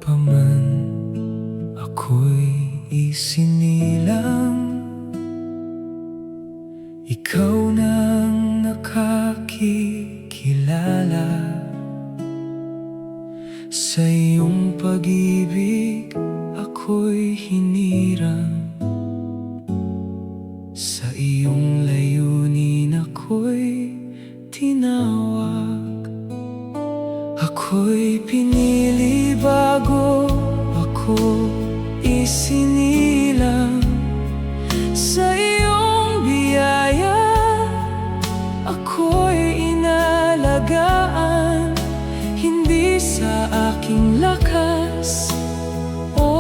pa man ako'y isinilang, ikaw nang nakakikilala. Sa iyong pag-ibig ako'y hinirang, sa iyong layunin ako'y tinawag. Ako'y pinili bago ako isinilang, sa iyong biyaya ako'y inalagaan. Hindi sa aking lakas o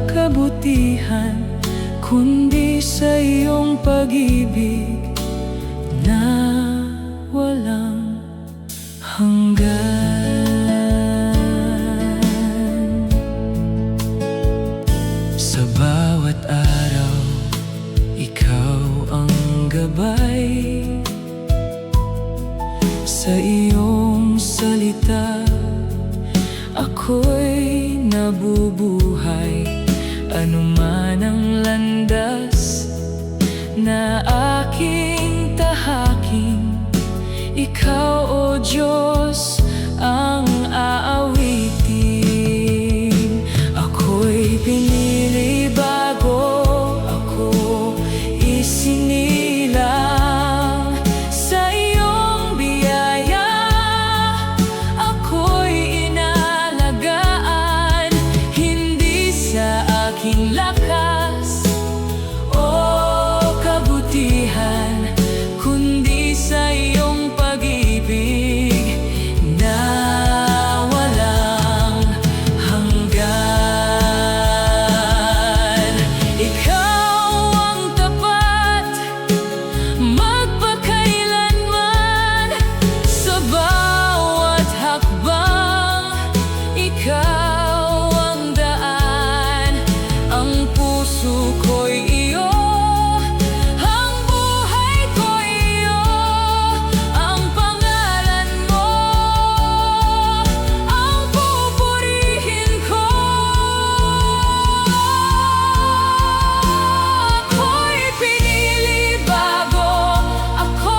kabutihan, kundi sa iyong pag-ibig na walang hanggan. Sa bawat araw, ikaw ang gabay. Sa iyong salita, ako'y nabubuhay. Anuman ang landas na aking tahaking, ikaw, O Diyos, ang aawitin. Ako'y pinili bago ako isinilang, sa iyong biyaya ako'y inalagaan. Hindi sa aking lakas o kabutihan, kundi sa iyong pag-ibig na walang hanggan. Ikaw ang tapat magpakailanman, sa bawat hakbang ikaw ang daan. Ang puso ko'y iyo, ang buhay ko'y iyo, ang pangalan mo ang pupurihin ko. Ako'y pinili bago ako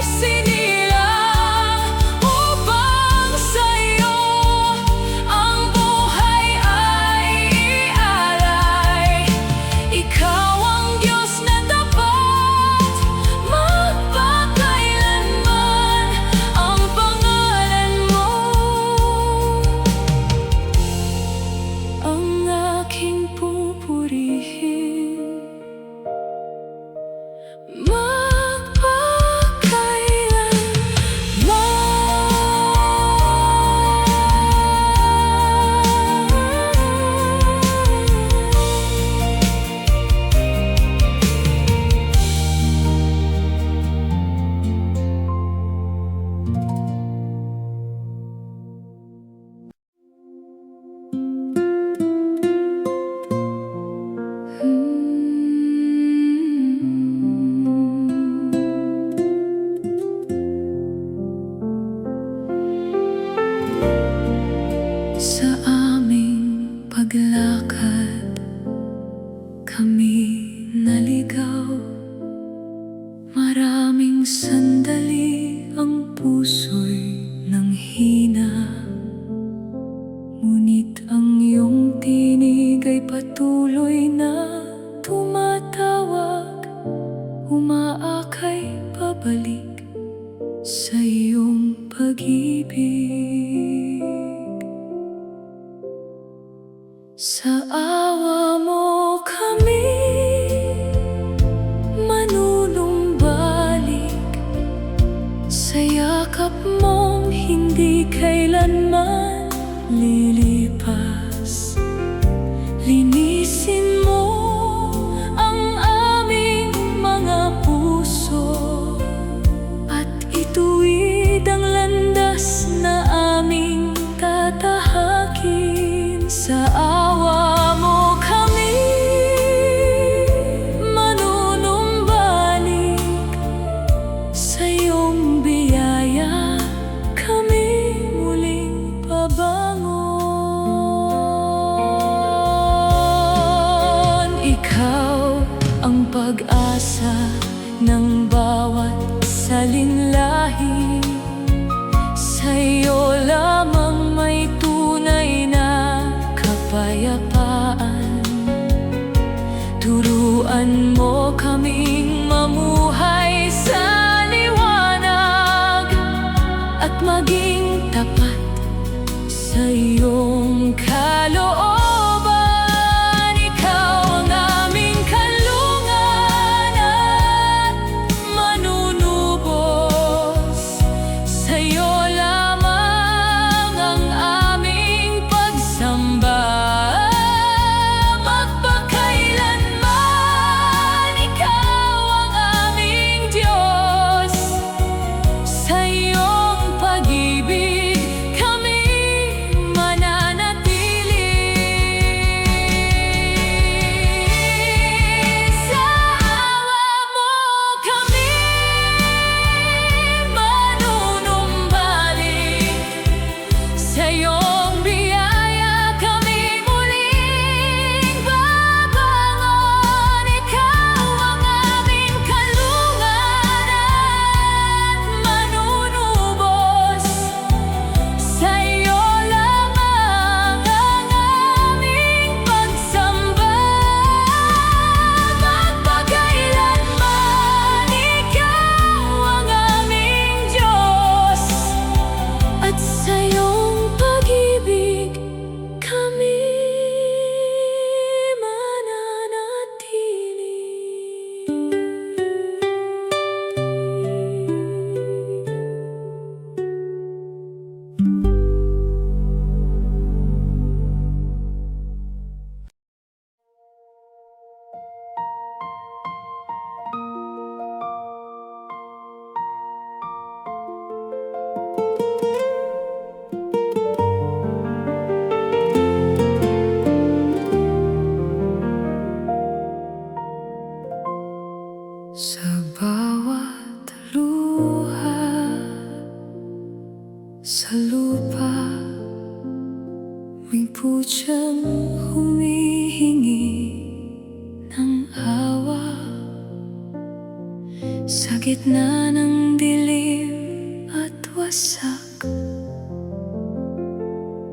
isinilang, upang sa iyo ang buhay ay ialay. Ikaw ang Diyos na tapat magpakailanman, ang pangalan mo ang aking pupurihin sa aming paglakad. Kami naligaw, maraming sandali ang puso'y nanghina, ngunit ang iyong tinig ay patuloy na tumatawag, umaakay pabalik sa iyong pag-ibig. Sa awa mo kami manunumbalik, sa yakap mong hindi kailanman lilipas. Linisin mo ang aming mga puso, at ituwid ang landas na aming tatahakin. Sa awa mo kami manunumbalik, sa iyong biyaya kami muling pabangon. ng bawat salinlahi. Sa'yo lamang may tunay na kapayapaan. Turuan mo kaming mamuhay sa liwanag at maging tapat sa iyong kalooban. Ikaw ang aming kanlungan at manunubos. Sa'yo lamang ang aming pagsamba. Magpakailanman ikaw ang aming Diyos. Sa iyong pag-ibig kami mananatili. Sa awa mo kami manunumbalik. Sa iyong biyaya kami muling babangon. Ikaw ang aming kanlungan at manunubos. Sa iyo lamang ang aming pagsamba. Magpakailanman ikaw ang aming Diyos, at sa iyong pag-ibig kami mananatili. Sa bawat luha sa lupa, may pudyang humihingi ng awa. Sa gitna ng dilim at wasak,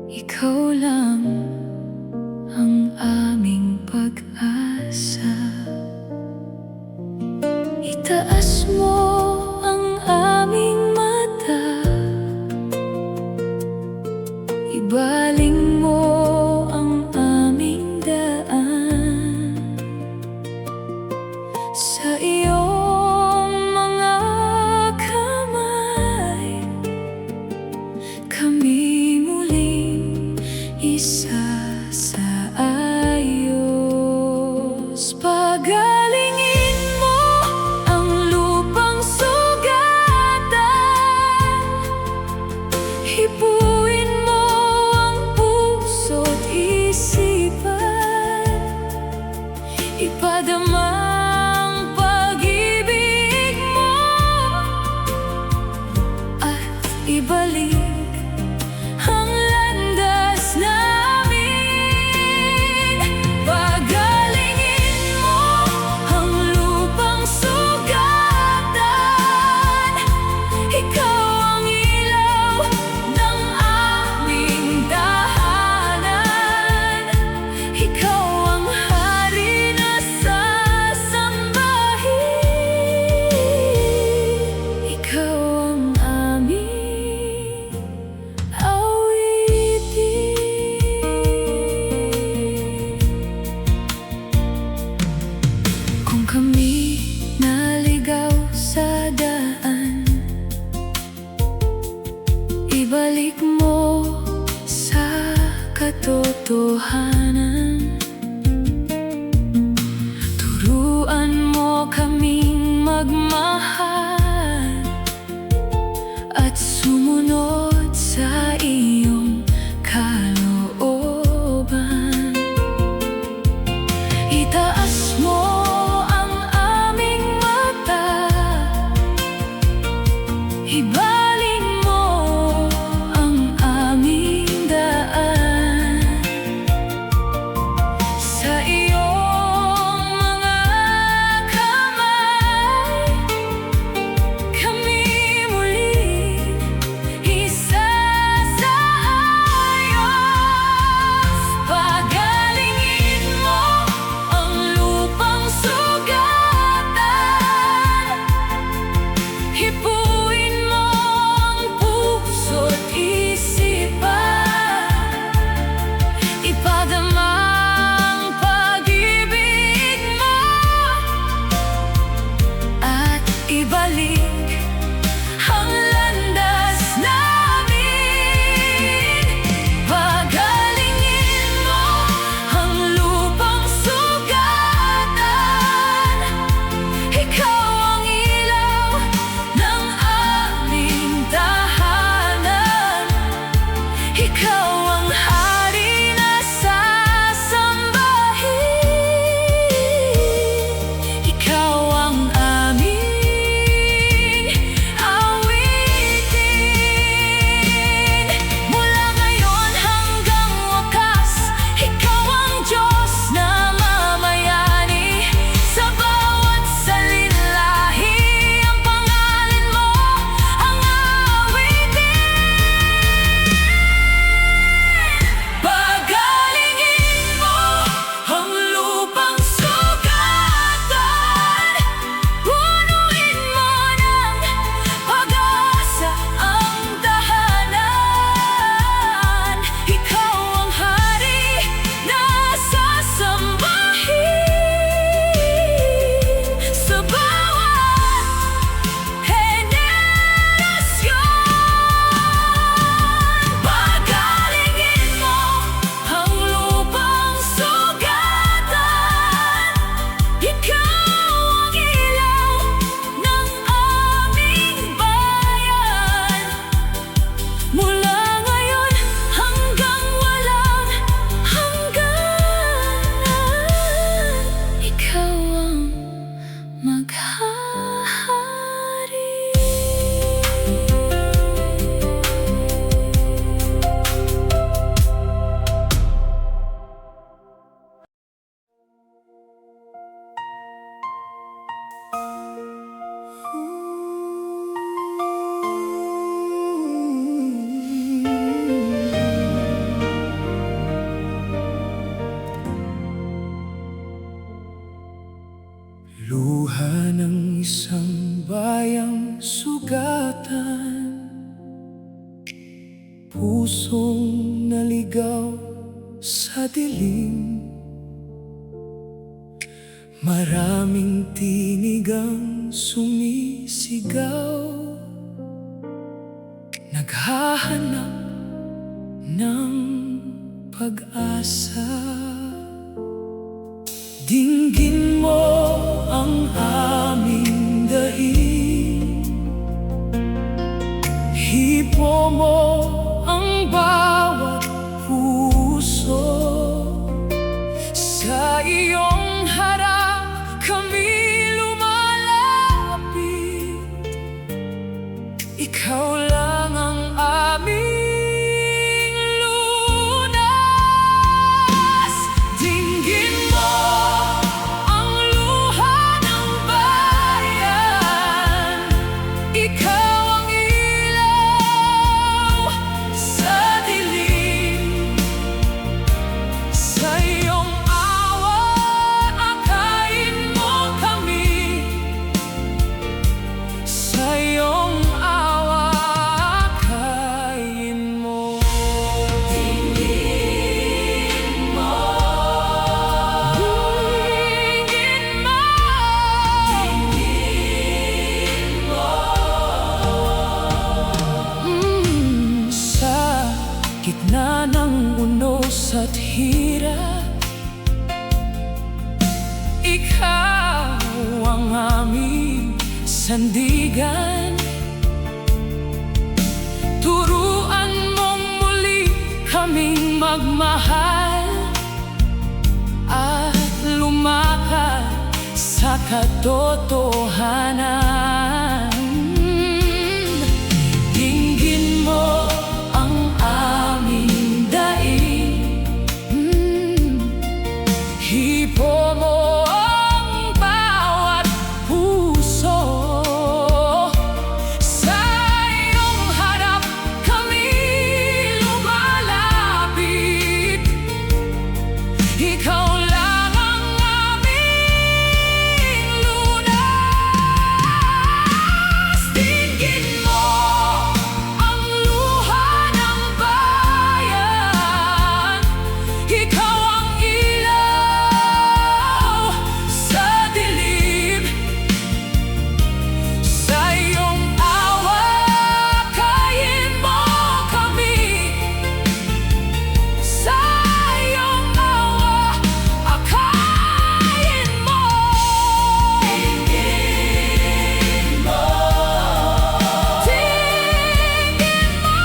ikaw lang ang aming pag-asa. Itaas mo ang aming mata, ibaling mo ang aming daan. Sa iyong mga kamay kami muling isasaayos. Pagalingin mo ang lupang sugatan, hipuin mo ang puso't isipan, ipadama ang pag-ibig mo at ibalik ang landas namin. Pagalingin mo ang lupang sugatan, ikaw ang ilaw ng aming tahanan. Ikaw ang hari na sasambahin. Ikaw ang aming awitin. Kung kami naligaw sa daan, ibalik mo sa katotohanan. Turuan mo kaming magmahal at sumunod sa iyong kalooban. Itaas mo ang aming mata, ibaling mo ang aming daan. Sa iyong mga kamay pusong naligaw sa dilim. Maraming tinig ang sumisigaw, naghahanap ng pag-asa. Dinggin mo ang aming daig, hipo mo ang bawat puso. Sa iyong harap kami lumalapit, ikaw lang ang aming lunas. Dinggin mo ang luha ng bayan, ikaw ang ilaw sa dilim. Sa iyong awa, akayin mo kami. Sa iyong awa, akayin mo. Dinggin mo. Dinggin mo. Dinggin mo. Sa gitna ng unos at hirap, ikaw ang aming sandigan. Turuan mong muli kaming magmahal at lumakad sa katotohanan. Dinggin mo ang aming daig, hipo mo ang bawat puso. Sa iyong harap kami lumalapit, ikaw lang ang aming lunas. Dinggin mo ang luha ng bayan, ikaw ang ilaw sa dilim. Sa iyong awa, akayin mo kami. Sa iyong awa, akayin mo. Dinggin mo. Dinggin mo.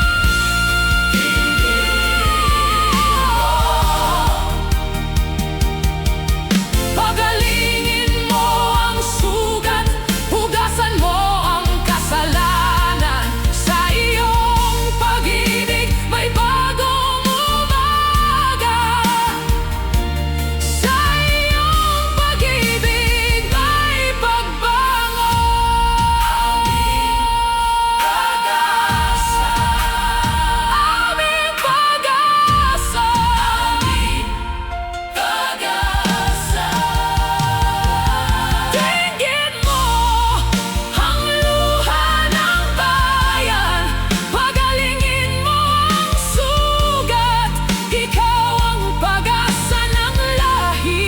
Pagalingin mo ang sugat, hugasan mo ang kasalanan. Sa iyong pag-ibig may bagong umaga. Sa iyong pag-ibig may pagbangon. Aming pag-asa. Aming pag-asa. Dinggin mo ang luha ng bayan, pagalingin mo ang sugat. Ikaw ang pag-asa ng lahi,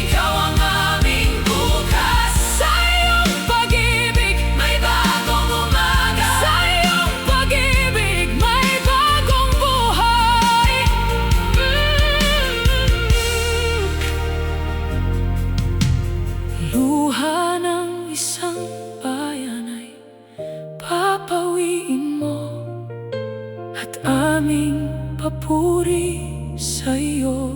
ikaw ang aming bukas. Sa iyong pag-ibig may bagong umaga. Sa iyong pag-ibig may bagong buhay. Luha ng isang bayan ay papawiin mo, at aming papuri sa iyo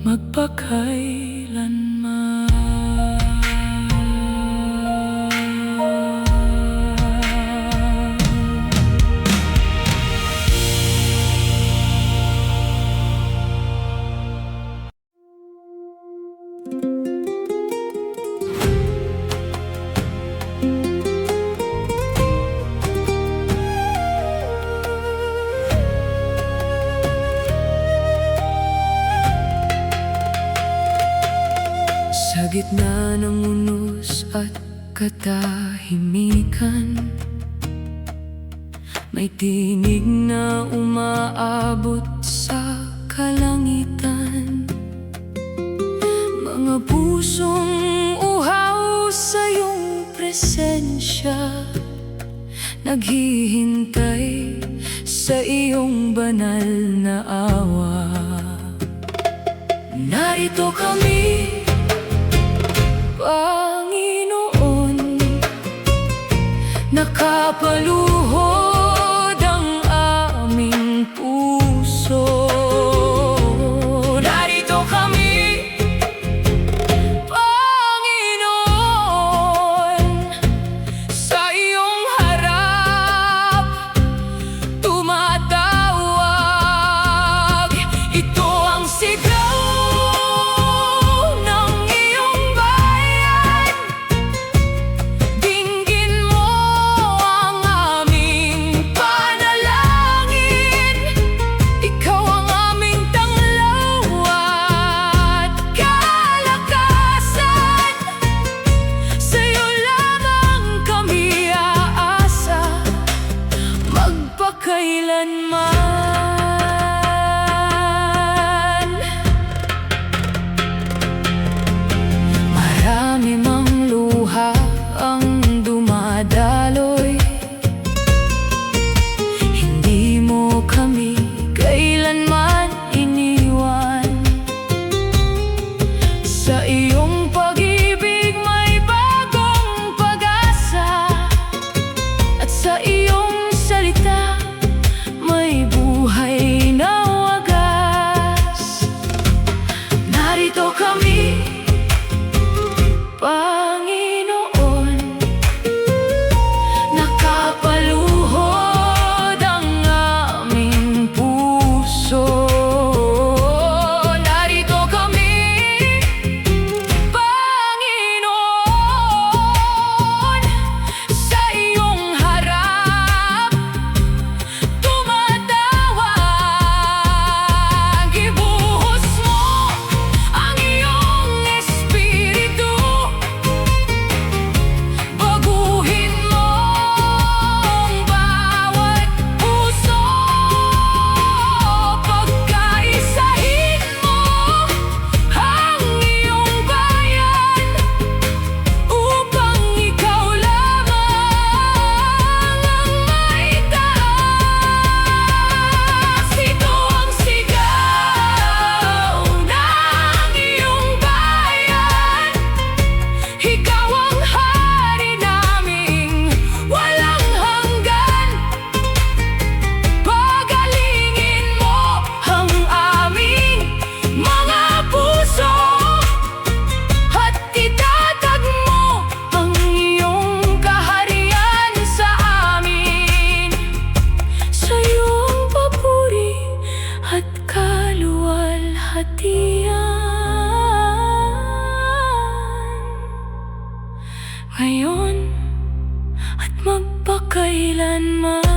magpakailanman. Sa gitna ng unos at katahimikan, May tinig na umaabot sa kalangitan, mga pusong uhaw sa iyong presensya, naghihintay sa iyong banal na awa. Narito kami, Panginoon, nakapaluhod ang aming puso. Narito kami, Panginoon, sa iyong harap tumatawag. Ito ang sigaw ng iyong bayan. Dinggin mo ang aming panalangin. Ikaw ang aming tanglaw at kalakasan. Sa'yo lamang kami aasa magpakailanman. Marami mang luha ang dumadaloy, hindi mo kami kailanman iniwan. Sa iyong pag-ibig may bagong pag-asa, at sa iyong salita may buhay na wagas. Narito kami, Panginoon, nakapaluhod ang aming puso. Narito kami, Panginoon, sa iyong harap tumatawag. Ibuhos mo ang iyong espiritu, baguhin mo ang bawat puso. Pagkaisahin mo ang iyong bayan, upang ikaw lamang ang maitaas. Ito ang sigaw ng iyong bayan. Ikaw ang hari naming walang hanggan. Pagalingin mo ang aming mga puso, at itatag mo ang iyong kaharian sa amin. Sa iyong papuri at kaluwalhatian, ngayon at magpakailanman.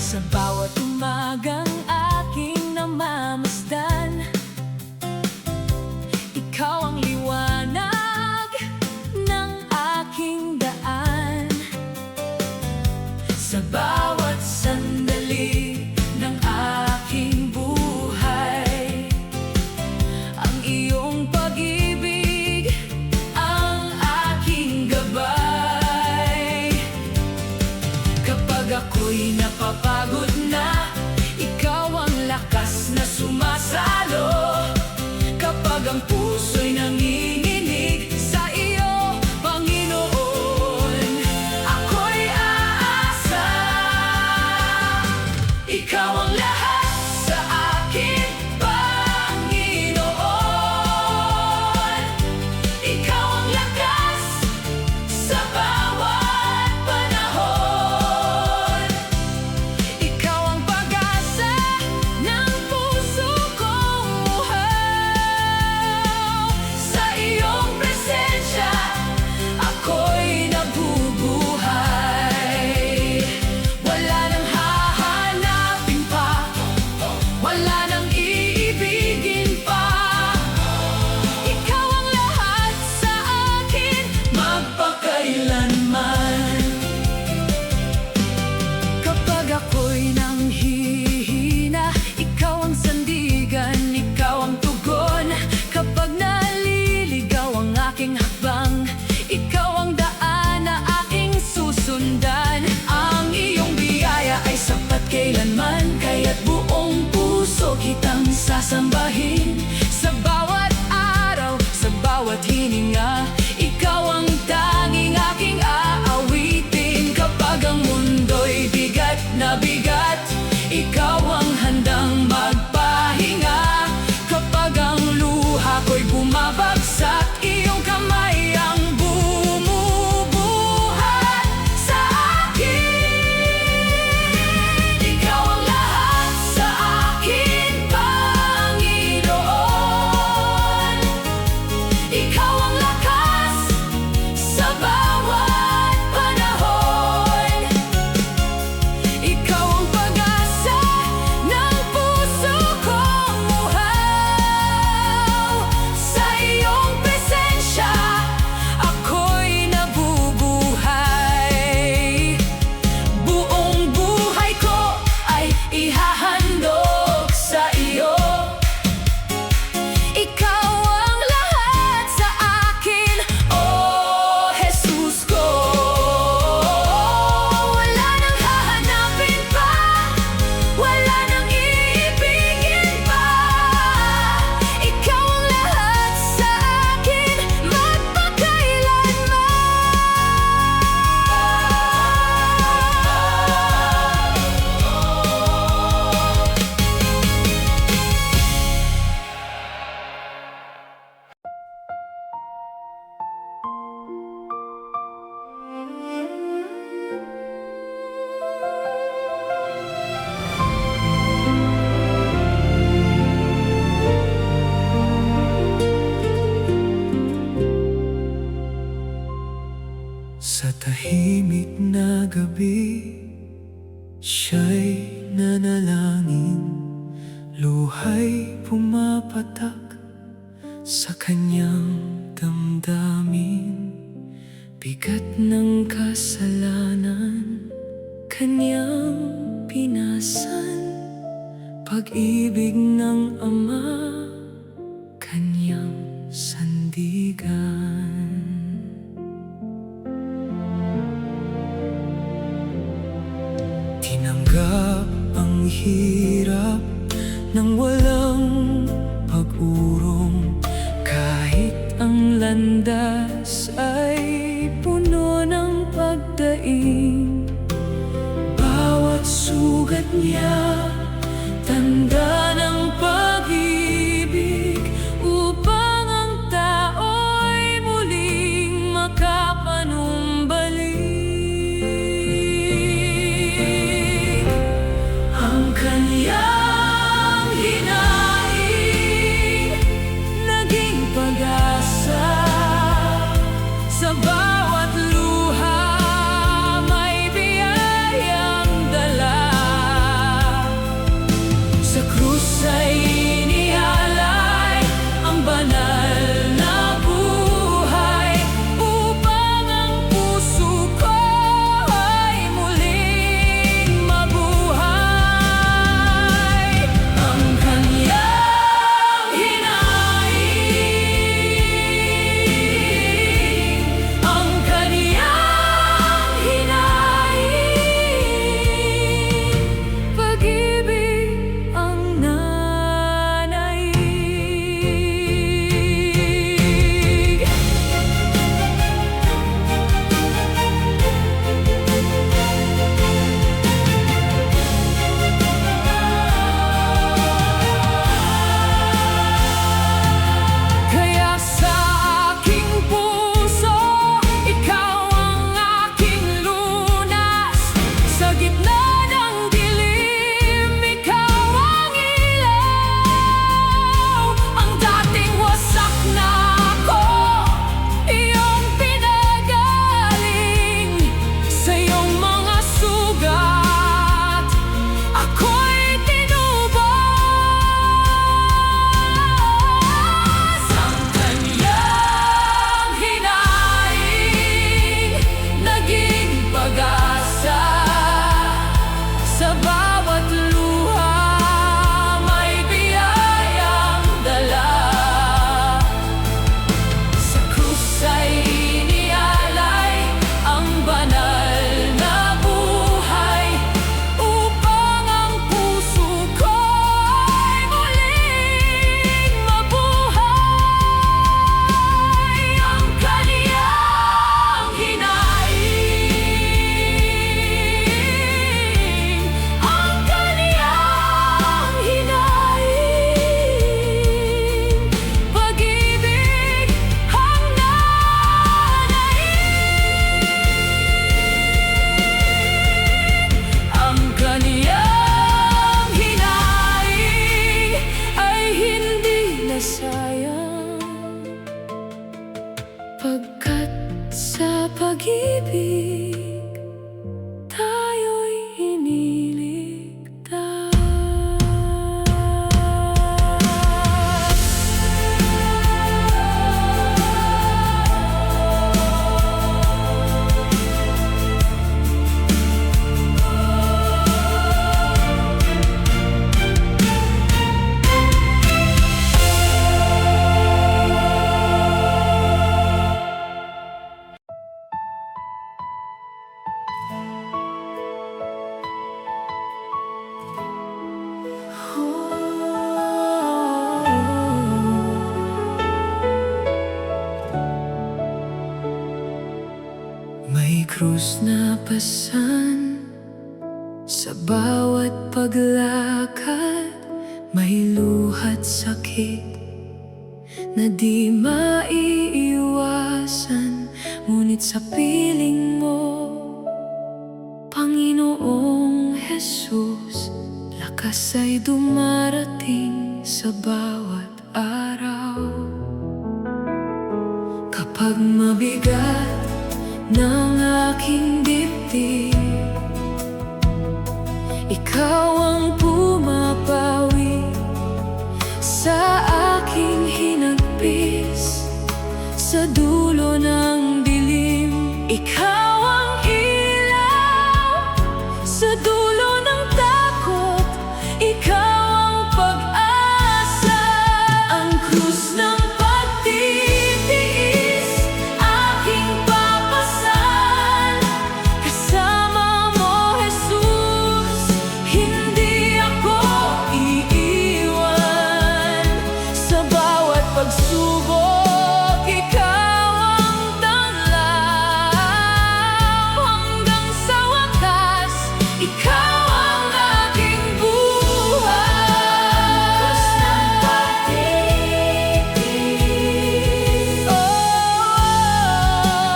Sa bawat umagang aking namamasdan, ikaw ang liwanag ng aking daan. Sa bawat sandali ng aking buhay, ang iyong pag-ibig ang aking gabay. Kapag ako'y napapagod na, ikaw ang lakas na sumasalo. Kapag ang puso'y nanginginig sa iyo, Panginoon, ako'y aasa. Ikaw ang lahat sa akin, Panginoon. Ikaw ang lakas sa bawat panahon. sundan. Ang iyong biyaya ay sapat kailanman, kaya't buong puso kitang sasambahin. Sa bawat araw, sa bawat hininga, ikaw ang tanging aking aawitin. Kapag ang mundo'y bigat na bigat, ikaw ang handang magpahinga. Kapag ang luha ko'y bumabagsak, iyong kamay ang bumubuhat sa akin. Ikaw ang lahat sa akin, Panginoon. Ikaw ang lakas sa bawat panahon. Ikaw ang pag-asa ng puso kong uhaw. Sa iyong presensya, ako'y nabubuhay. Buong buhay ko ay ihahandog sa iyo. Ikaw ang lahat sa akin, oh Jesus ko. Wala nang hahanapin pa, wala nang iibigin pa. Ikaw ang lahat sa akin, magpakailanman. Sa tahimik na gabi, siya'y nanalangin. Luha'y pumapatak sa kanyang damdamin. Bigat ng kasalanan, kanyang pinasan. Pag-ibig ng Ama, kanyang sandigan. Tinanggap ang hirap nang walang pag-urong. Kahit ang landas ay puno ng pagdaing, bawat sugat niya tanda ng pag-ibig, upang ang tao'y muling makapanumbalik. Ang kanyang hinaing naging pag-asa May krus na pasan sa bawat paglakad, may luhat sakit na di maiiwasan. Ngunit sa piling mo, Panginoong Jesus, lakas ay dumarating sa bawat araw. Kapag mabigat ng aking dibdib, ikaw ang pumapawi sa aking hinagpis. Sa dulo ng dilim, ikaw ang ilaw. Sa dulo ng takot, ikaw ang pag-asa. Ang krus ng pagtitiis, aking papasan. Kasama mo, Jesus, hindi ako iiwan. Sa bawat pagsubok, ikaw ang tanglaw. Hanggang sa wakas, ikaw ang aking buhay.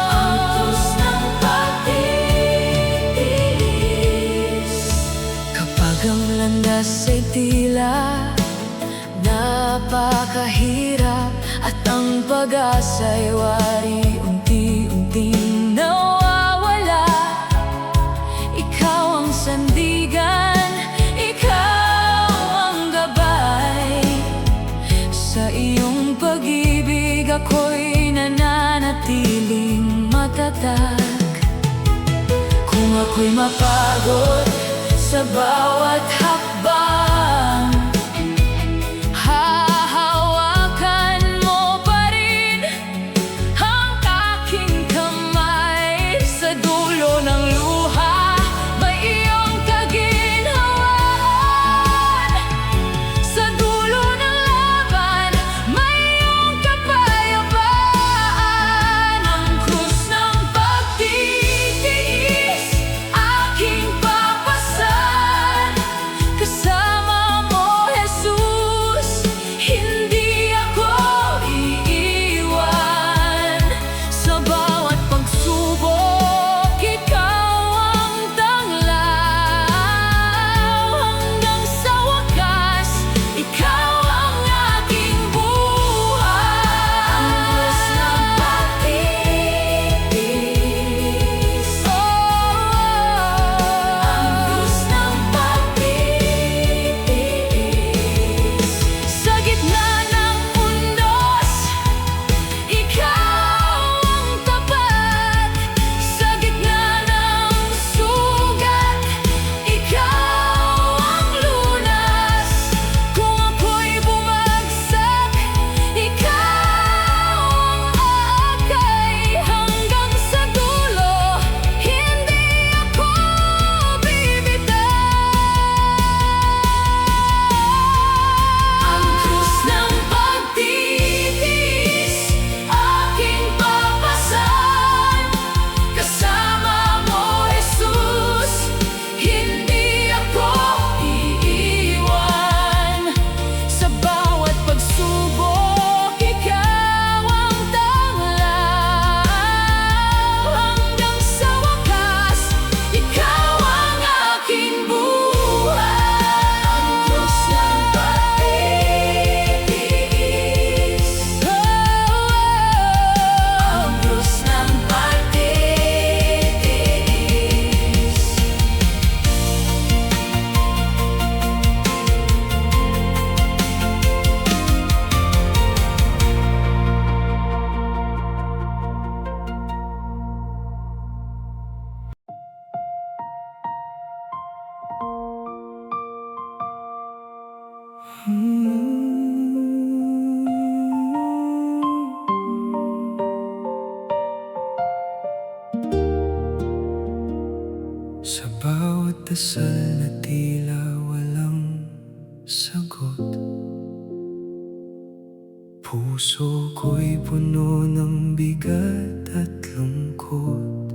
Ang krus ng pagtitiis. Kapag ang landas ay tila napakahirap at ang pag-asa'y wari unti-unting nawawala, ikaw ang sandigan, ikaw ang gabay. Sa iyong pag-ibig ako'y nananatiling matatag. Kung ako'y mapagod sa bawat hakbang, hahawakan mo pa rin ang aking kamay. Sa dulo ng luha, may iyong kaginhawaan. Sa dulo ng laban, may iyong kapayapaan. Ang krus ng pagtitiis, aking papasan. Kasama mo, Jesus, hindi ako iiwan. Sa bawat pagsubok, ikaw ang tanglaw. Hanggang sa wakas, ikaw ang aking buhay. Ang krus ng pagtitiis. Ang krus ng pagtitiis. Sa gitna ng undos, ikaw ang tapat. Sa gitna ng sugat, ikaw ang lunas. Kung ako'y bumagsak, ikaw ang aakay. Hanggang sa dulo, hindi ako bibitaw. Ang krus ng pagtitiis, aking papasan. Kasama mo, Jesus, hindi ako iiwan. Sa bawat pagsubok, ikaw ang tanglaw. Hanggang sa wakas, ikaw ang aking buhay. Ang krus ng pagtitiis. Ang krus ng pagtitiis. Sa bawat dasal na tila walang sagot, puso ko'y puno ng bigat at lungkot.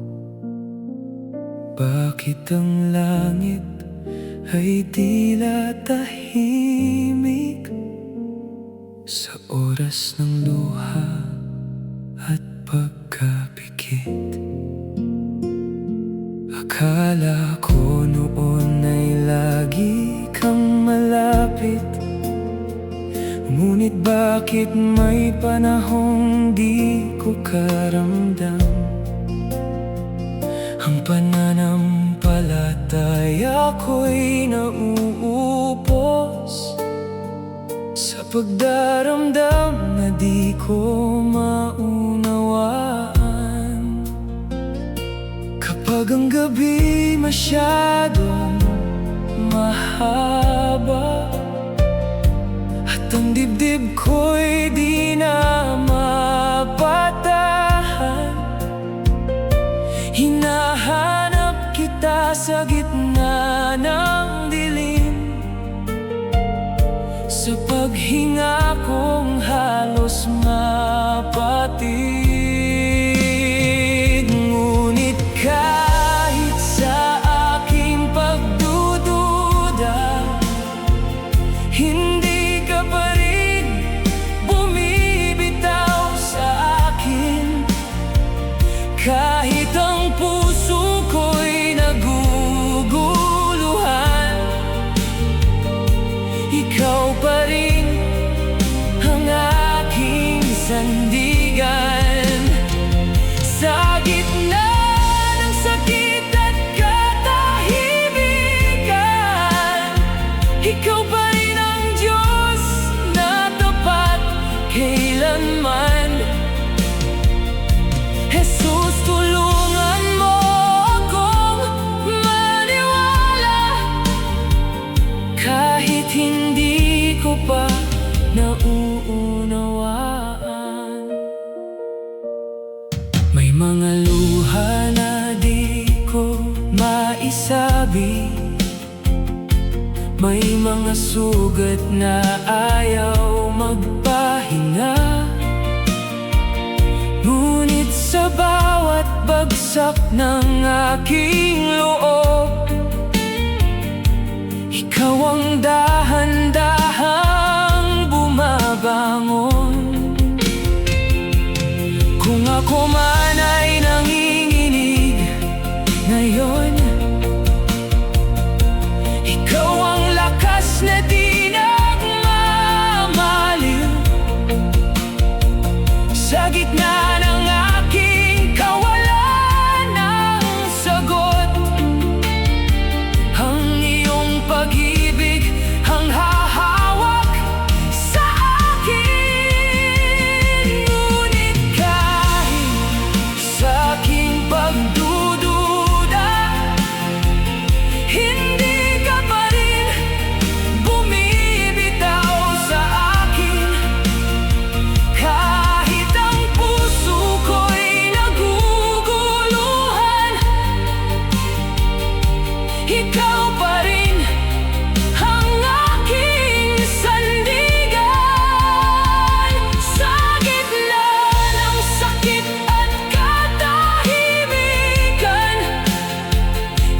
Bakit ang langit ay tila tahimik sa oras ng luha at pagkapikit? Akala ko noon ay lagi kang malapit, ngunit bakit may panahong di ko karamdam? Ang pananampalataya ko'y nauupos sa pagdaramdam na di ko maunawaan. Kapag ang gabi masyadong mahaba at ang dibdib ko'y di na mapatahan, hinahanap kita sa gitna ng dilim, sa paghinga kong halos mapatid. Ngunit kahit sa aking pagdududa, hindi ka pa rin bumibitaw sa akin. Kahit ang puso ko'y naguguluhan, ikaw pa rin ang aking sandigan. Sa gitna ng sakit at katahimikan, ikaw pa rin ang Diyos na tapat kailanman. Jesus, tulungan mo akong maniwala, kahit hindi ko pa nauunawaan. May mga luha na di ko maisabi, may mga sugat na ayaw magpahinga, ngunit sa bawat bagsak ng aking loob, ikaw ang dahan-dahang bumabangon. Kung ako man ay nanginginig ngayon, ikaw ang lakas na di nagmamaliw. Sa gitna ng aking kawalan ng sagot, ang iyong pag-ibig ang hahawak sa akin. Ngunit kahit sa aking pagdududa, hindi ka pa rin bumibitaw sa akin. Kahit ang puso ko'y naguguluhan, ikaw pa rin ang aking sandigan. Sa gitna ng sakit at katahimikan,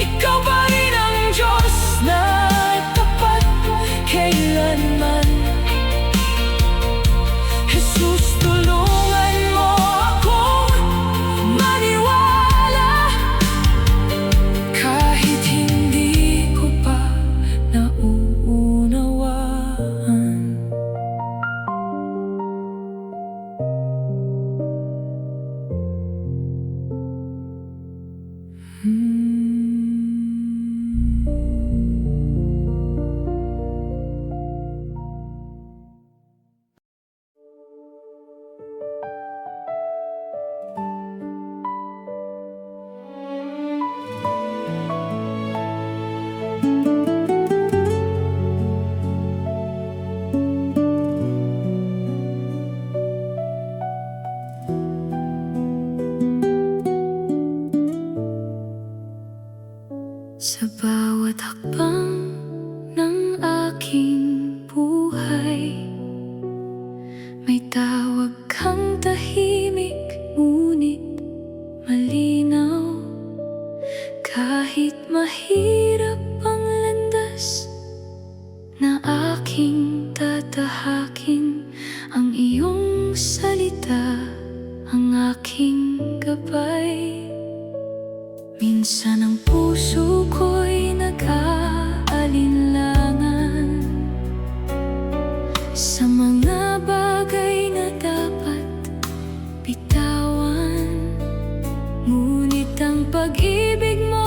ikaw pa rin ang Diyos na tapat kailanman. Jesus, tulungan mo akong maniwala, kahit hindi ko pa nauunawaan. Sa bawat hakbang ng aking buhay, may tawag kang tahimik ngunit malinaw. Kahit mahirap ang landas na aking tatahakin, ang iyong salita ang aking gabay. Minsan ang puso ko'y nag-aalinlangan sa mga bagay na dapat bitawan, ngunit ang pag-ibig mo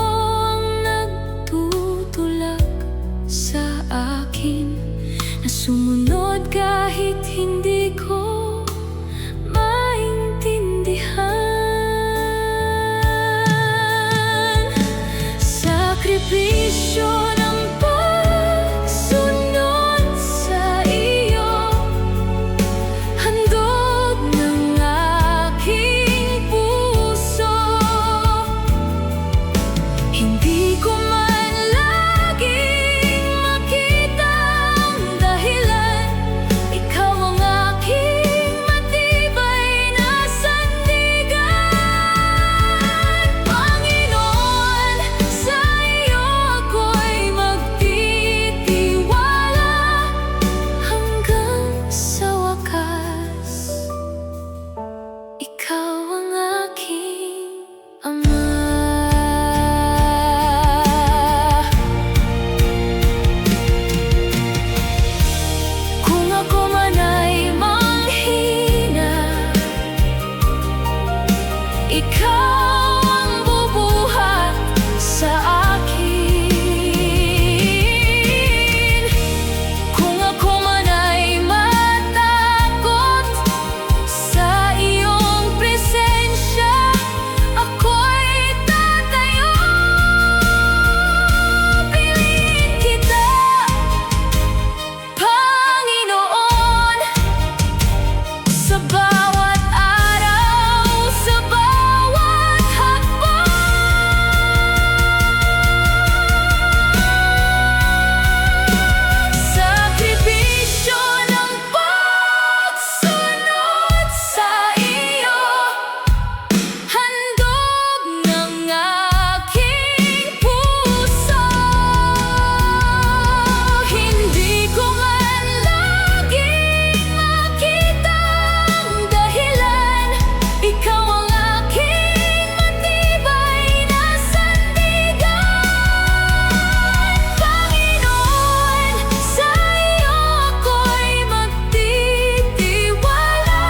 ang nagtutulak sa akin na sumunod kahit hindi ko maintindihan. Sakripisyo ng pagsunod sa iyo, handog ng aking puso. Hindi ko man laging makita ang dahilan, ikaw ang aking matibay na sandigan. Panginoon, sa iyo ako'y magtitiwala hanggang sa wakas. Ikaw ang aking Ama. Kung ako man ay manghina, ikaw ang bubuhat sa akin. Kung ako man ay matakot sa iyong presensya, ako'y tatayo. Piliin kita, Panginoon, sa bawat araw, sa bawat hakbang. Sakripisyo ng pagsunod sa iyo, handog ng aking puso. Hindi ko man laging makita ang dahilan, ikaw ang aking matibay na sandigan. Panginoon, sa iyo ako'y magtitiwala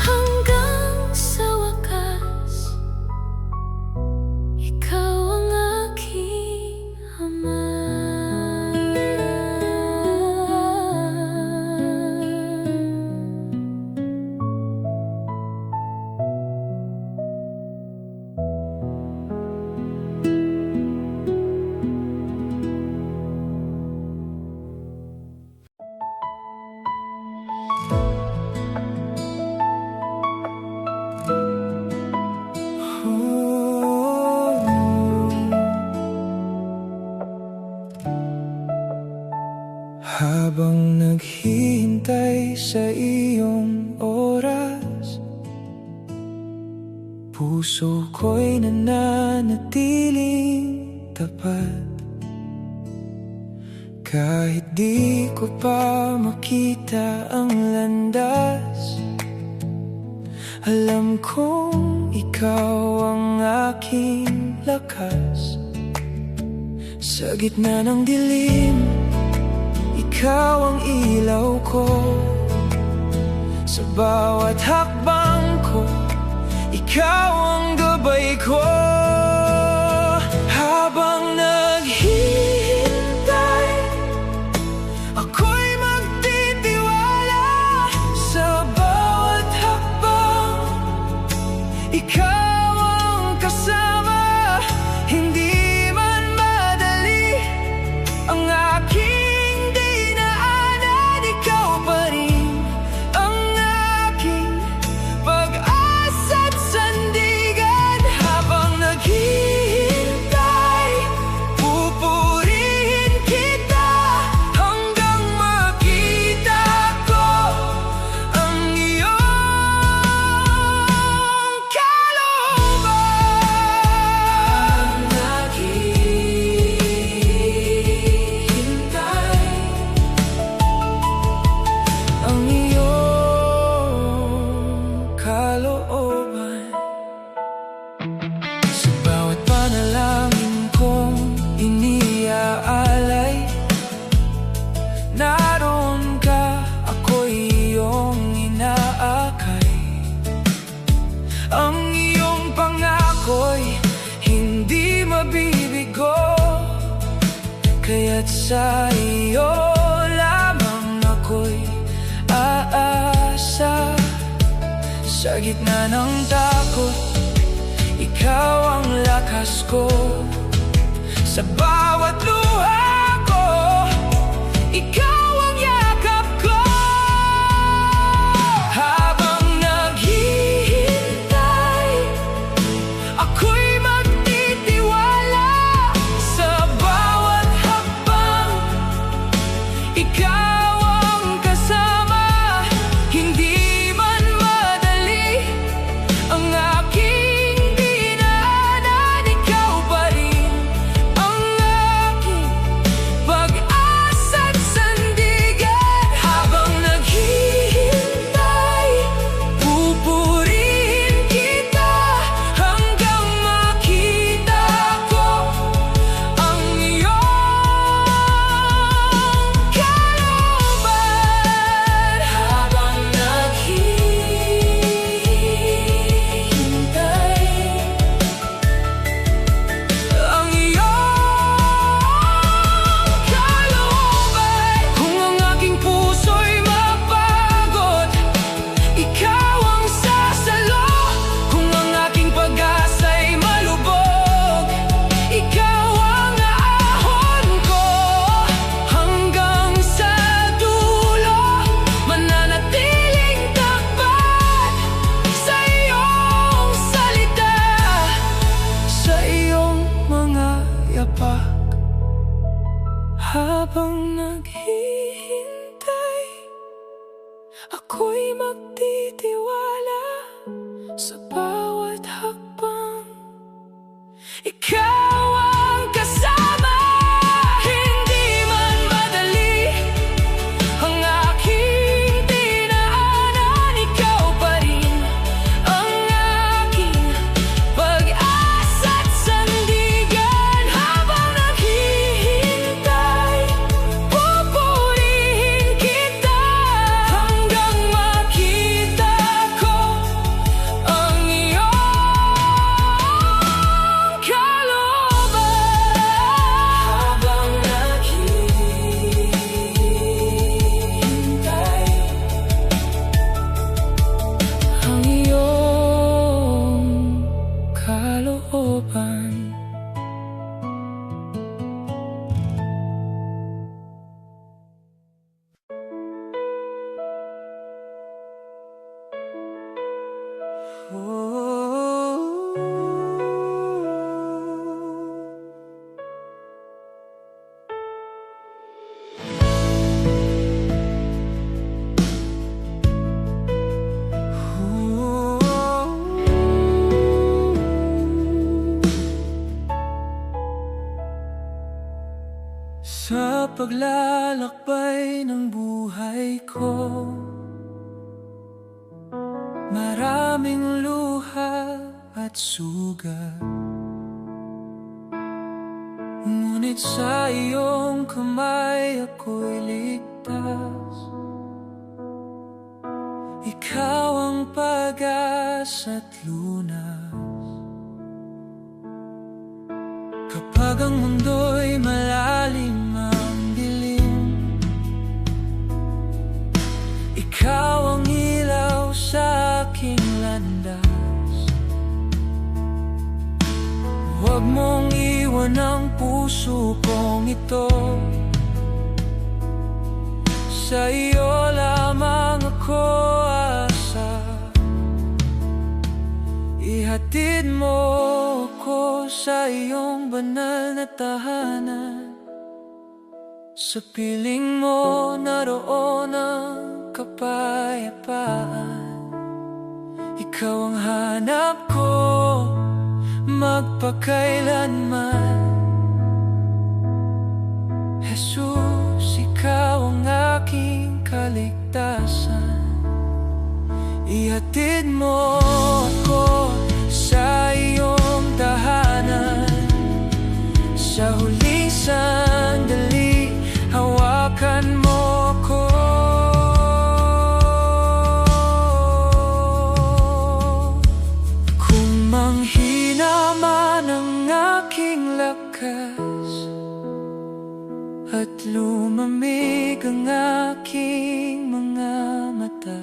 hanggang sa wakas. Ikaw ang aking Ama. Habang naghihintay sa iyong oras, puso ko'y nananatiling tapat. Kahit di ko pa makita ang landas, alam kong ikaw ang aking lakas. Sa gitna ng dilim, ikaw ang ilaw ko. Sa bawat hakbang ko, ikaw ang gabay ko. Habang naghihintay, ako'y magtitiwala. Sa bawat hakbang, ikaw ang kasama. Hindi man madali ang aking dinaanan, ikaw pa rin ang aking pag-asa't sandigan. kaya't sa iyo lamang ako'y aasa. Sa gitna ng takot, ikaw ang lakas ko. Sa bawat luha ko, ikaw ang yakap ko. Habang naghihintay, ako'y magtitiwala. Sa bawat hakbang, ikaw ang kasama. Hindi man madali ang aking dinaanan, ikaw pa rin ang aking pag-asa't sandigan. Habang naghihintay, pupurihin kita hanggang makita ko ang iyong kalooban. Habang naghihintay, ang iyong kalooban. Kung ang aking puso'y mapagod, ikaw ang sasalo. Kung ang aking pag-asa'y malubog, ikaw ang aahon ko. Hanggang sa dulo, mananatiling tapat sa iyong salita, sa iyong mga yapak. Habang naghihintay, ako'y magtitiwala. Sa bawat hakbang, ikaw ang kasama. Hindi man madali ang aking dinaanan, ikaw pa rin ang aking pag-asa't sandigan. Habang naghihintay, pupurihin kita hanggang makita ko ang iyong kalooban. Habang naghihintay, ang iyong kalooban. Sa paglalakbay ng buhay ko, maraming luha at sugat. Ngunit sa iyong kamay ako'y ligtas. Ikaw ang pag-asa't lunas. Kapag ang mundo'y malalim ang dilim, ikaw ang ilaw sa aking landas. Huwag mong iwan ang puso kong ito. Sa iyo lamang ako asa. Ihatid mo ako sa iyong banal na tahanan. Sa piling mo naroon ang kapayapaan. Ikaw ang hanap ko magpakailanman. Jesus, ikaw ang aking kaligtasan. Ihatid mo ako sa iyong tahanan. Sa huling sandali, hawakan mo ako. Kung manghina man ang aking lakas, at lumamig ang aking mga mata.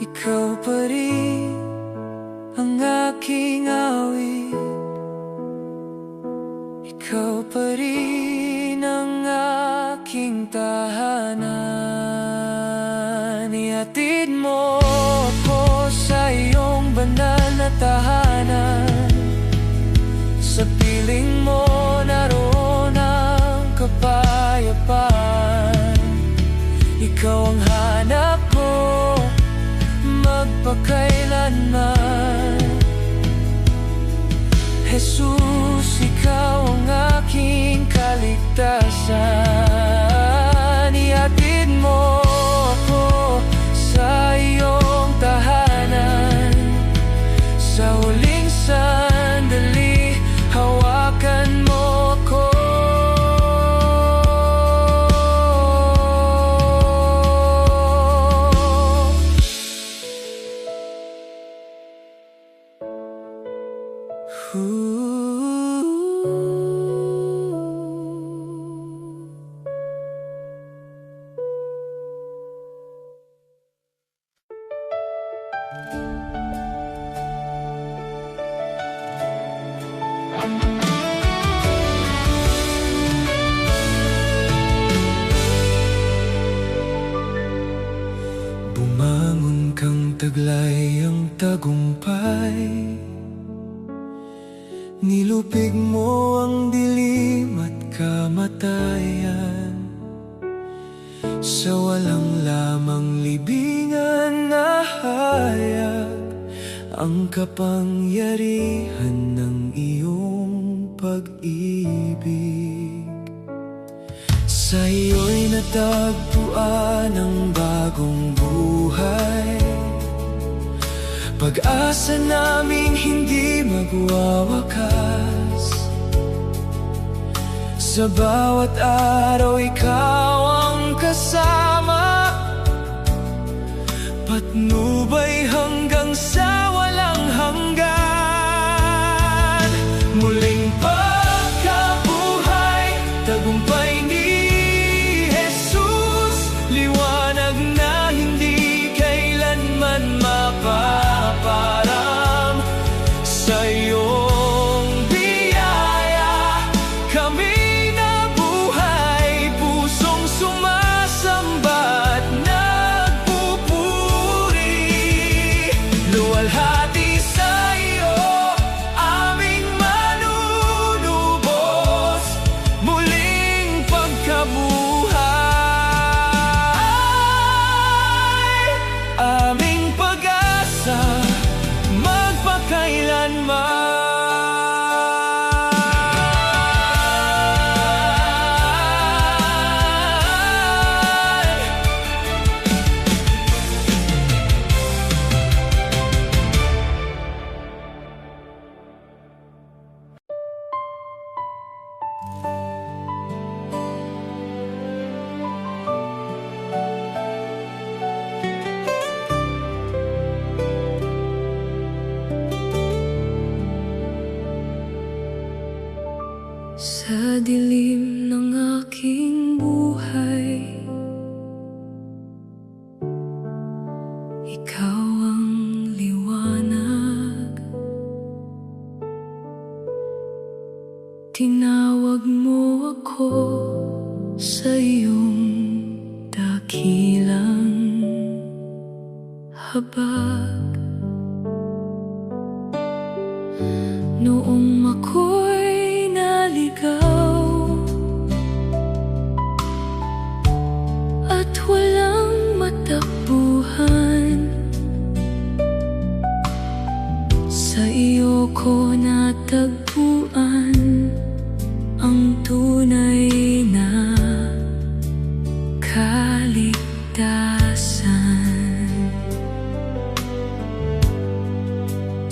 Ikaw pa rin ang aking awit, ikaw pa rin ang aking tahanan. Ihatid mo ako sa iyong banal na tahanan, sa piling mo naroon ang kapayapaan. Ikaw ang hanap ko magpakailanman. Jesus, ikaw ang aking kaligtasan. Ihatid mo ako sa iyong tahanan, sa huling sandali hawakan mo ako. Bumangon kang taglay ang tagumpay, nilupig mo ang dilim at kamatayan. Sa walang lamang libingan nahayag ang kapangyarihan ng iyong pag-ibig. Sa iyo'y natagpuan ang bagong buhay, pag-asa naming hindi magwawakas. Sa bawat araw ikaw ang kasama, patnubay hanggang sa walang hanggan. Muling pagkabuhay, tagumpay ni Jesus, liwanag na hindi kailanman mapaparang. Sa iyong biyaya kami nabuhay, pusong sumasamba at nagpupuri. Luwalhati sa iyo aming manunubos, muling pagkabuhay, aming pag-asa magpakailanman. Sa dilim ng aking buhay, ikaw ang liwanag. Tinawag mo ako sa iyong dakilang habag. Noong ako'y naligaw at walang matakbuhan, sa iyo ko natagpuan ang tunay na kaligtasan.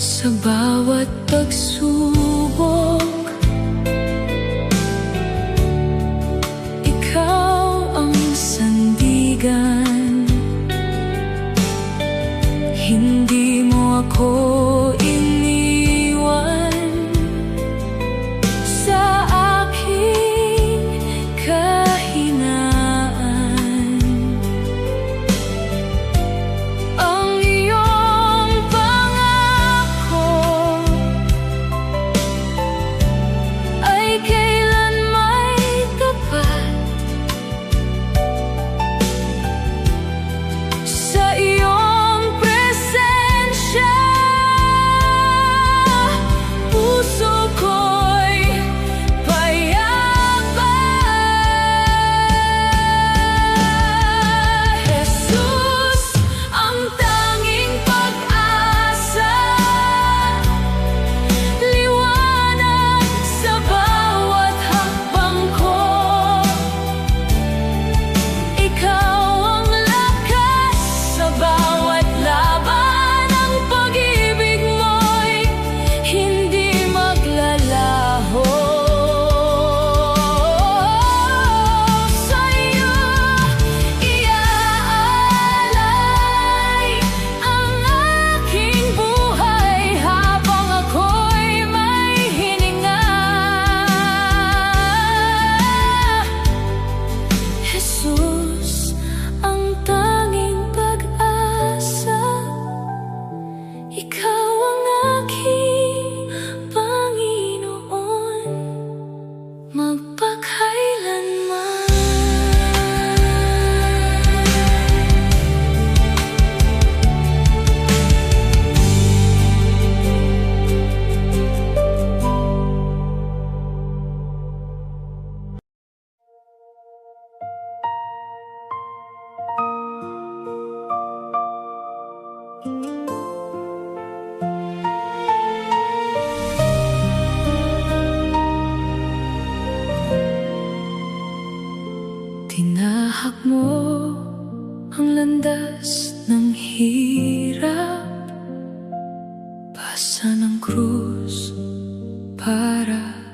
Sa bawat pagsubok, ikaw ang sandigan. Hindi mo ako iniwan sa aking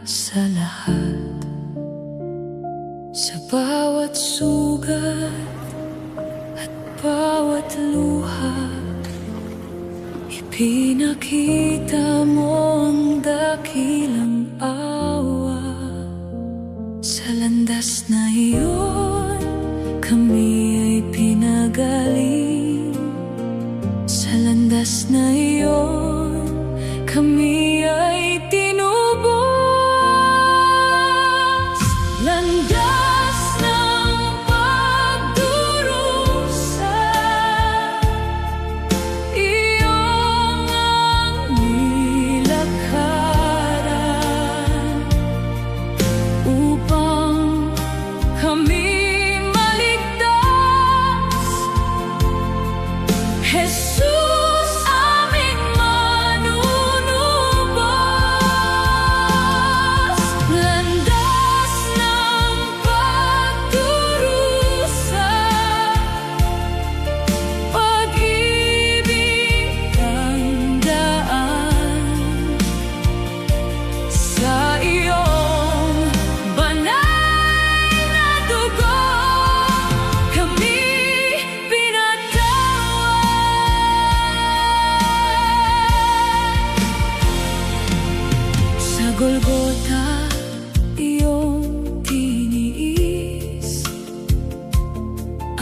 sa lahat. Sa bawat sugat at bawat luha, ipinakita mo ang dakilang awa. Sa landas na iyon, kami ay pinagaling. Sa landas na iyon, kami ay tinubos. Landas ng pagdurusa, iyong ang nilakaran upang kami maligtas. Jesus, aming manunubos. Landas ng pagdurusa, pag-ibig ang daan. Sa iyong banal na dugo, kami pinatawad. Sa Golgota, iyong tiniis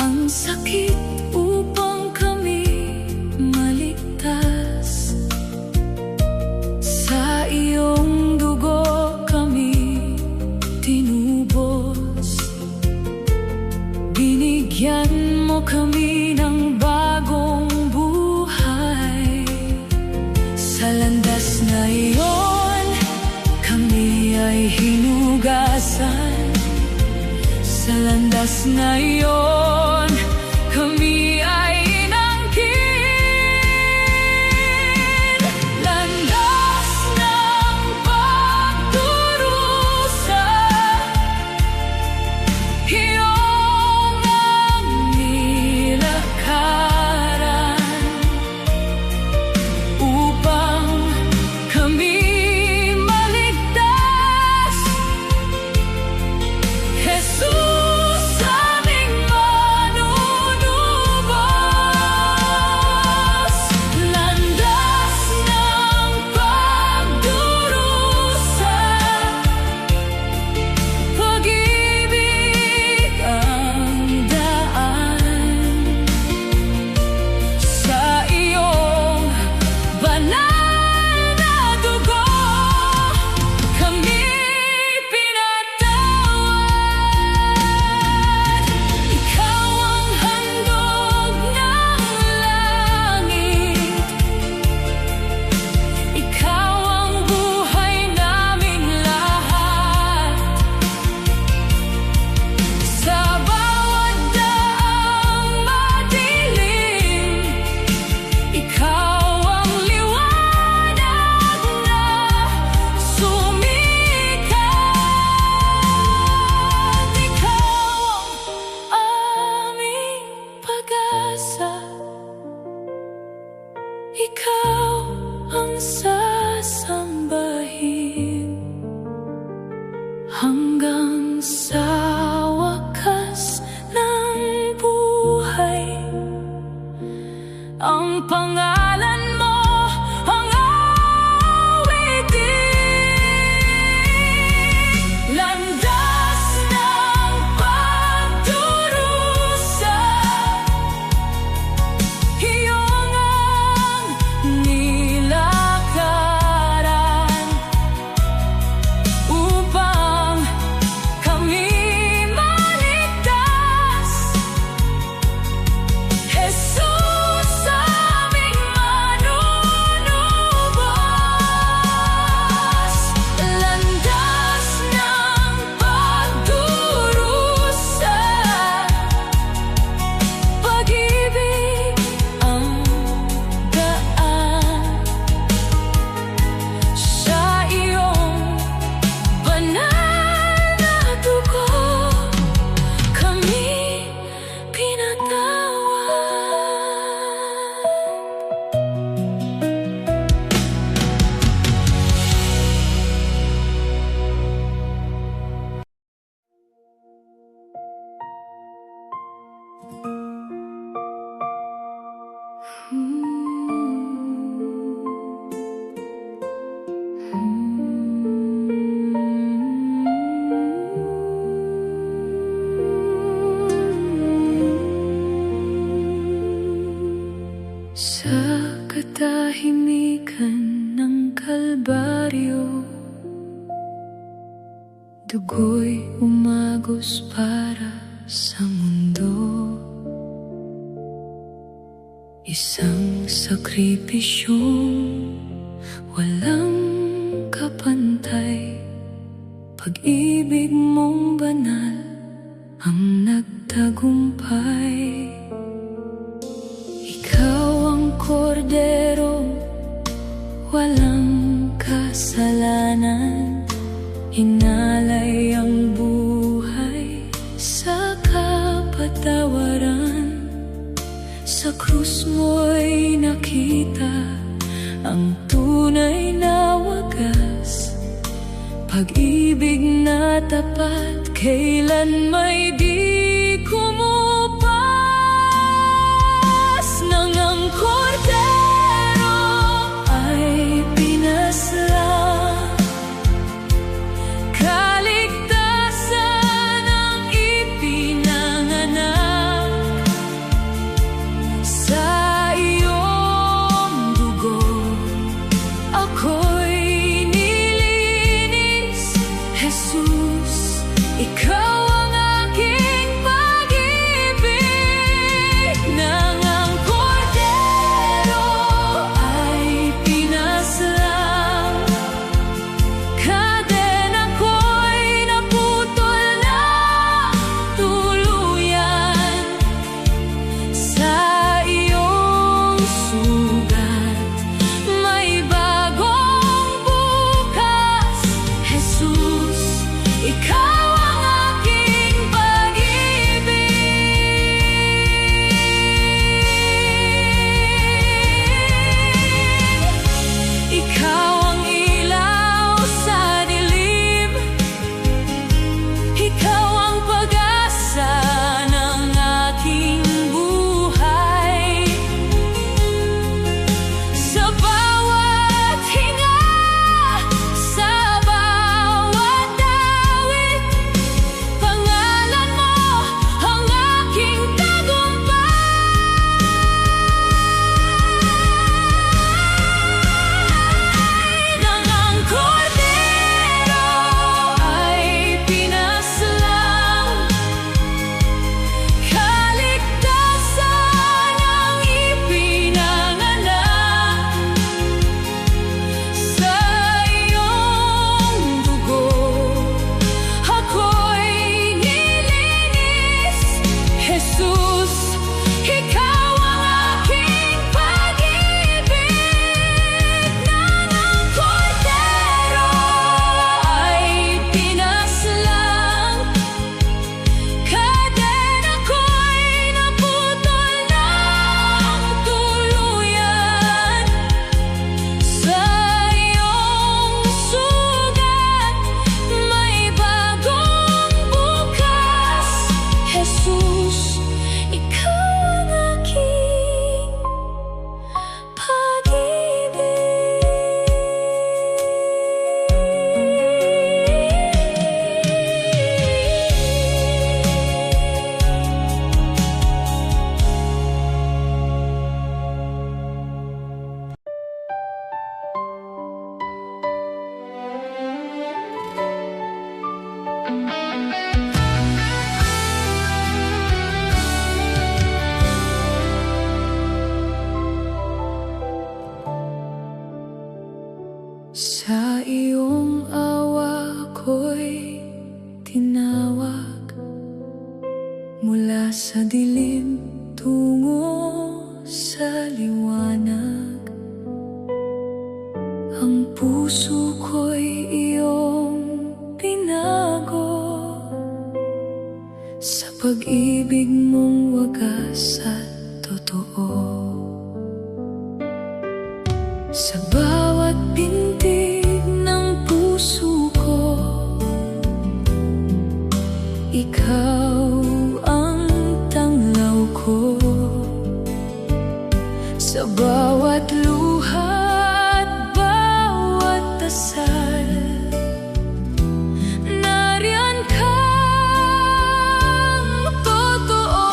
ang sakit upang kami maligtas. Sa iyong dugo kami tinubos. Binigyan mo kami ng bagong buhay. Sa landas na iyon, kami ay hinugasan. Sa landas na iyon, kami ay inangkin. Landas ng pagdurusa, iyong ang nilakaran upang kami maligtas. Jesus, aming manunubos. Landas ng pagdurusa, pag-ibig ang daan. Sa iyong banal na dugo, kami pinatawad. Ikaw ang handog ng langit, ikaw ang buhay naming lahat. Sa bawat daang madilim, ikaw ang liwanag na sumikat. Ikaw ang aming pag-asa, ikaw ang sasambahin hanggang sa wakas ng buhay. Ang pangalan mo ang awitin. Landas ng pagdurusa, iyong ang nilakaran upang kami Dugo'y umagos para sa mundo. Isang sakripisyong walang kapantay. Pag-ibig mong banal ang nagtagumpay. Ikaw ang korderong walang kasalanan. Inalay ang buhay sa kapatawaran. Sa krus mo'y nakita ang tunay na wagas. Pag-ibig na tapat, kailan may di kumupas. Nang ang kordero ay pinaslang, kaligtasan ang ipinanganak. Sa iyong dugo ako'y nilinis, Jesus. Ikaw ang aking pag-ibig. Nang ang kordero ay pinaslang, kadena ko'y naputol na tuluyan. Sa iyong sugat may bagong bukas, Jesus. Ikaw ang aking pag-ibig. Ikaw ang ilaw sa dilim. Ikaw ang pag-asa ng aking buhay. Sa bawat hinga, sa bawat awit, pangalan mo ang aking tagumpay. Nang ang kordero ay pinaslang, kaligtasan ang ipinanganak. Sa iyong dugo ako'y nilinis, Jesus. Ikaw ang aking pag-ibig. Nang ang kordero ay pinaslang, kadena ko'y naputol ng tuluyan. Sa iyong sugat may bagong bukas, Jesus. Ikaw ang aking sa iyong awa ko'y tinawag mula sa dilim tungo sa liwanag. Ang puso ko'y iyong pinago sa pag-ibig mong wagas at totoo. Sa bawat pintig ng puso ko, ikaw ang tanglaw ko. Sa bawat luha at bawat dasal, nariyan kang totoo.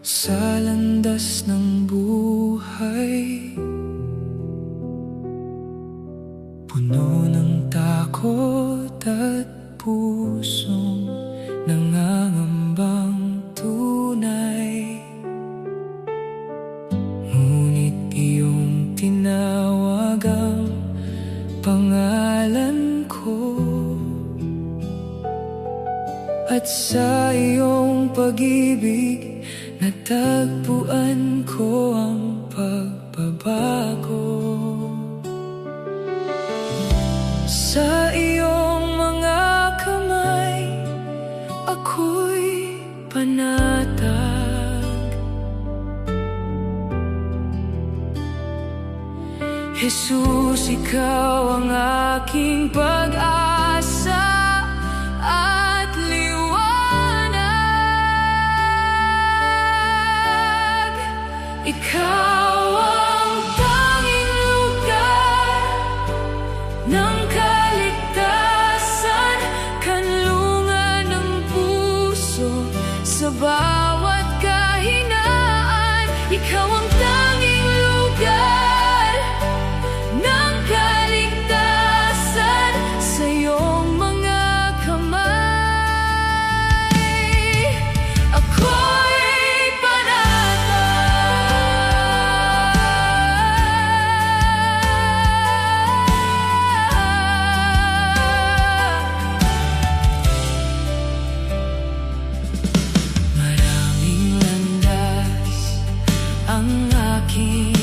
sa landas ng buhay, puno ng takot at pusong nangangambang tunay. Ngunit iyong tinawag ang pangalan ko, at sa iyong pag-ibig natagpuan ko ang pagbabago. Sa iyong mga kamay ako'y panatag. Jesus, ikaw ang aking pag-asa at liwanag. Ikaw ang tanging lugar ng kaligtasan, kanlungan ng puso sa bawat kahinaan. Ikaw ang tanging lugar ng kaligtasan, sa iyong mga kamay ako'y panatag. Maraming landas ang aking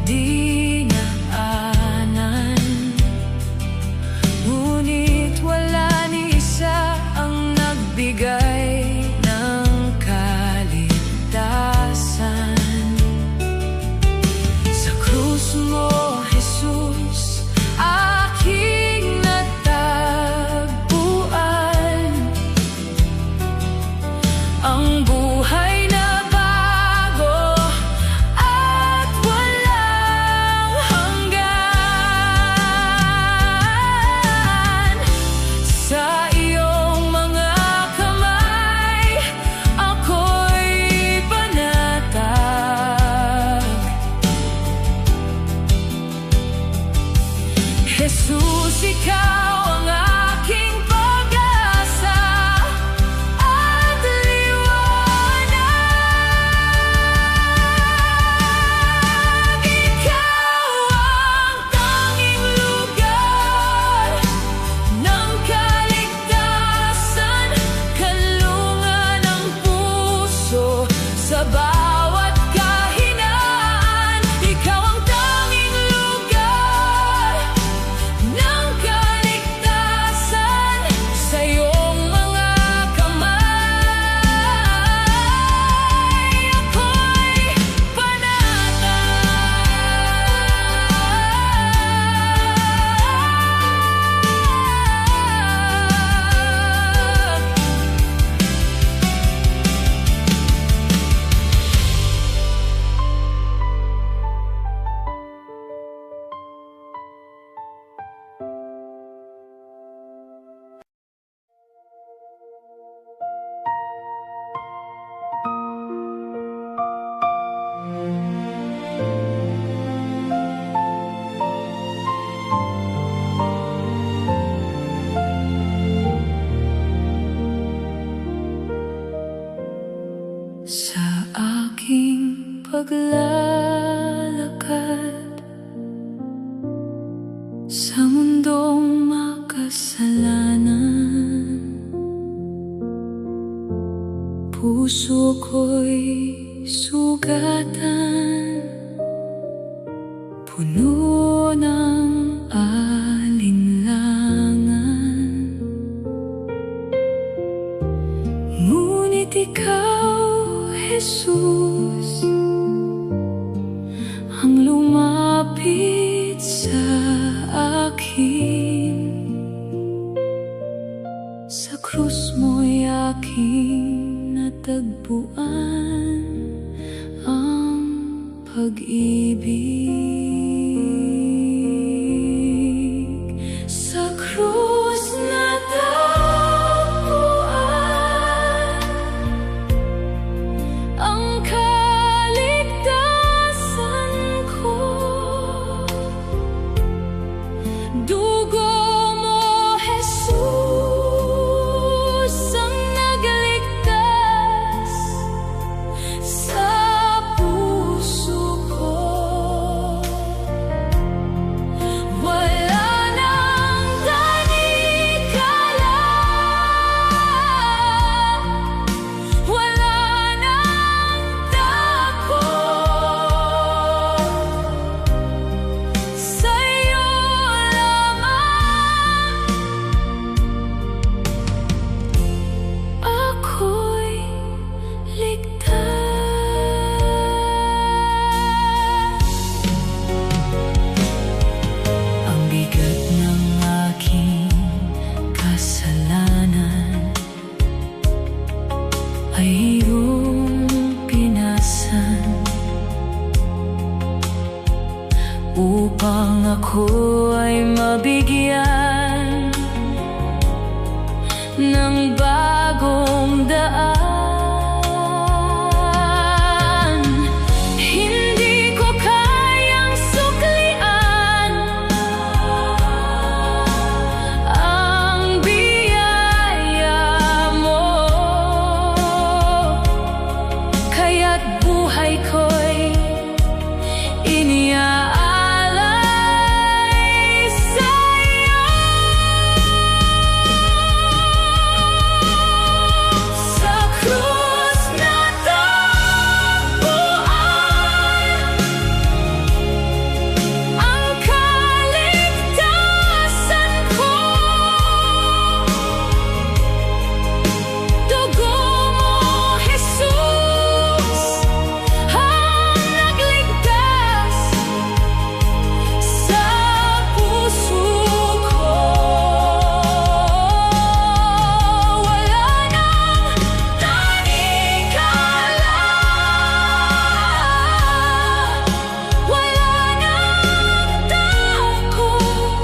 dinaanan, ngunit wala ni isa ang nagbigay ng kaligtasan. Sa krus mo, Jesus, aking natagpuan ang buhay na bago at walang hanggan. Sa iyong mga kamay ako'y panatag. Jesus, ikaw ang aking pag-asa at liwanag. Ikaw ang tanging lugar ng kaligtasan, kanlungan ng puso sa bawat kahinaan. Ikaw ang tanging lugar ng kaligtasan, sa iyong mga kamay ako'y sa aking paglalakad sa mundong makasalanan. Puso ko'y sugatan, puno ng alinlangan. Ngunit ikaw, Jesus, ang lumapit sa akin. Sa krus mo'y aking natagpuan ang pag-ibig. Sa krus natagpuan ang upang ako ay mabigyan ng bagong daan. Hindi ko kayang suklian ang biyaya mo, kaya't buhay ko'y iniaalay sa'yo. Sa krus na tagpuan ang kaligtasan ko, dugo mo, Jesus, ang nagligtas sa puso ko. Wala nang tanikala, wala nang takot,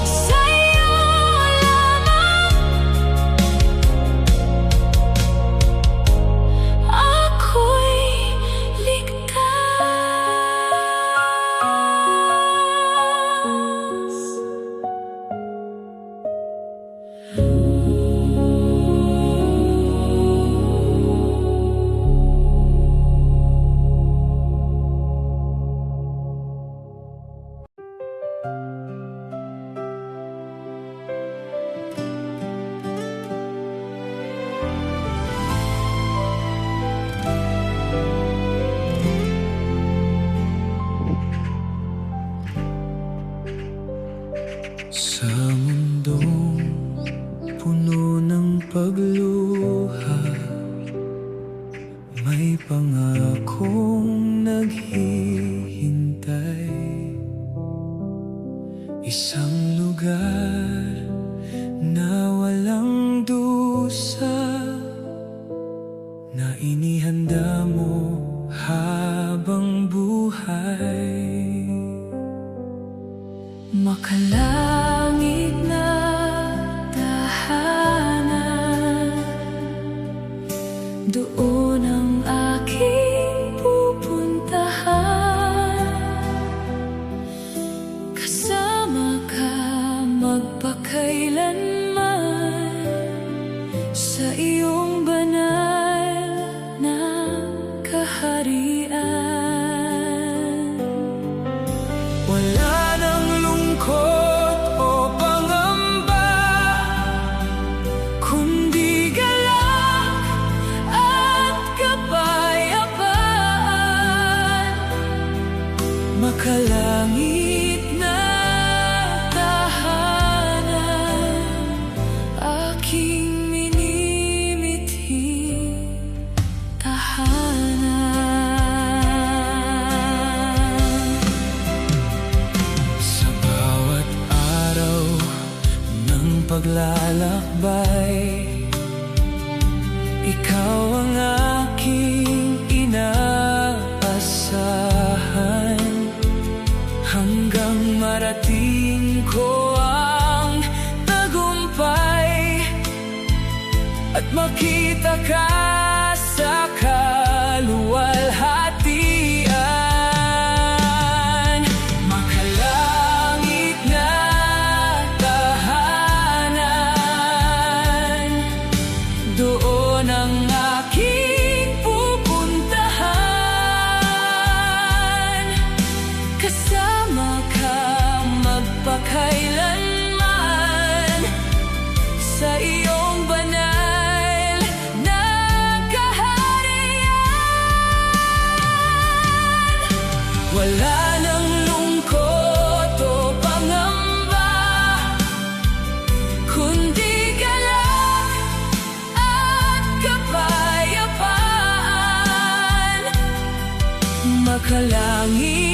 sa'yo lamang ako'y ligtas. Sa mundong puno ng pagluha, may pangakong naghihintay. Isang lugar na walang dusa, na inihanda mo habang buhay. Makalangit na tahanan, doon ang aking pupuntahan. Kasama ka magpakailanman sa iyong banal na kaharian. Wala nang lungkot o pangamba, Kundi galak at kapayapaan. makalangit Na tahanan, aking minimithing tahanan. sa bawat araw ng paglalakbay. Ikaw ang aking inaasahan, hanggang marating ko ang tagumpay at makita ka sa kaluwalhatian. Makalangit na tahanan, doon ang aking pupuntahan. Kasama ka magpakailanman sa iyong banal na kaharian. Wala nang lungkot o pangamba, Kundi galak at kapayapaan. makalangit